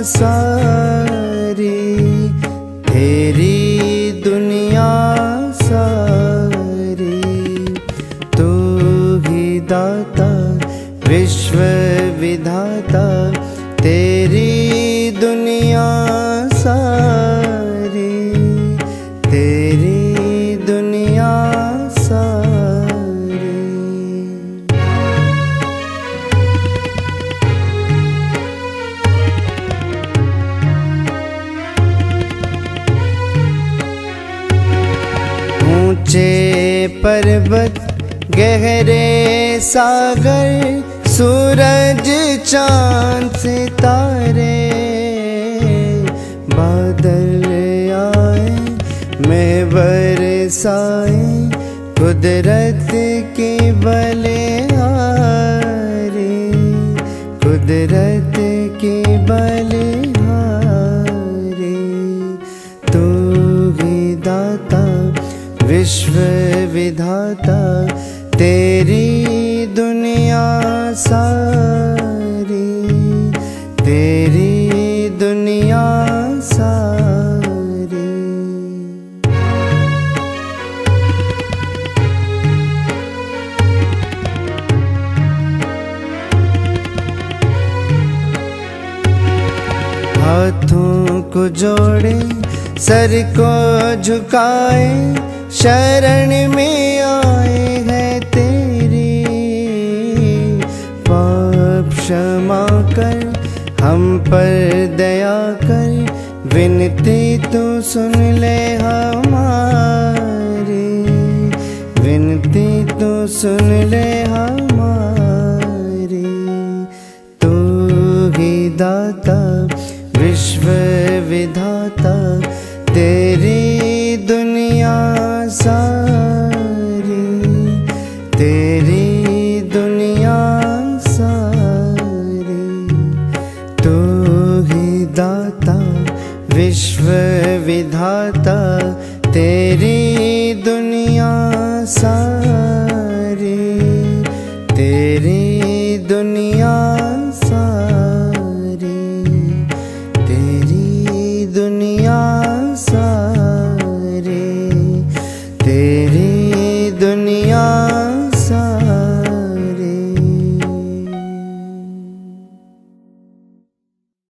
सारी, तेरी दुनिया सारी। तू ही दाता विश्व विधाता, तेरी दुनिया सारी, तेरी दुनिया सारी। ऊंचे पर्वत गहरे सागर, सूरज चांद सितारे, बादल आए मैं बरसाए, कुदरत की बलिहारी, कुदरत की बलिहारी। तू ही दाता विश्व विधाता, तेरी दुनिया सारी, तेरी दुनिया सारी। हाथों को जोड़े सर को झुकाए, शरण में आए हैं तेरी। पाप क्षमा कर हम पर दया कर, विनती तू सुन ले हमारी, विनती तू सुन ले हमारी। तू ही दाता विश्व विधाता, तेरी दुनिया सारी, तेरी दुनिया सारी। तू ही दाता विश्व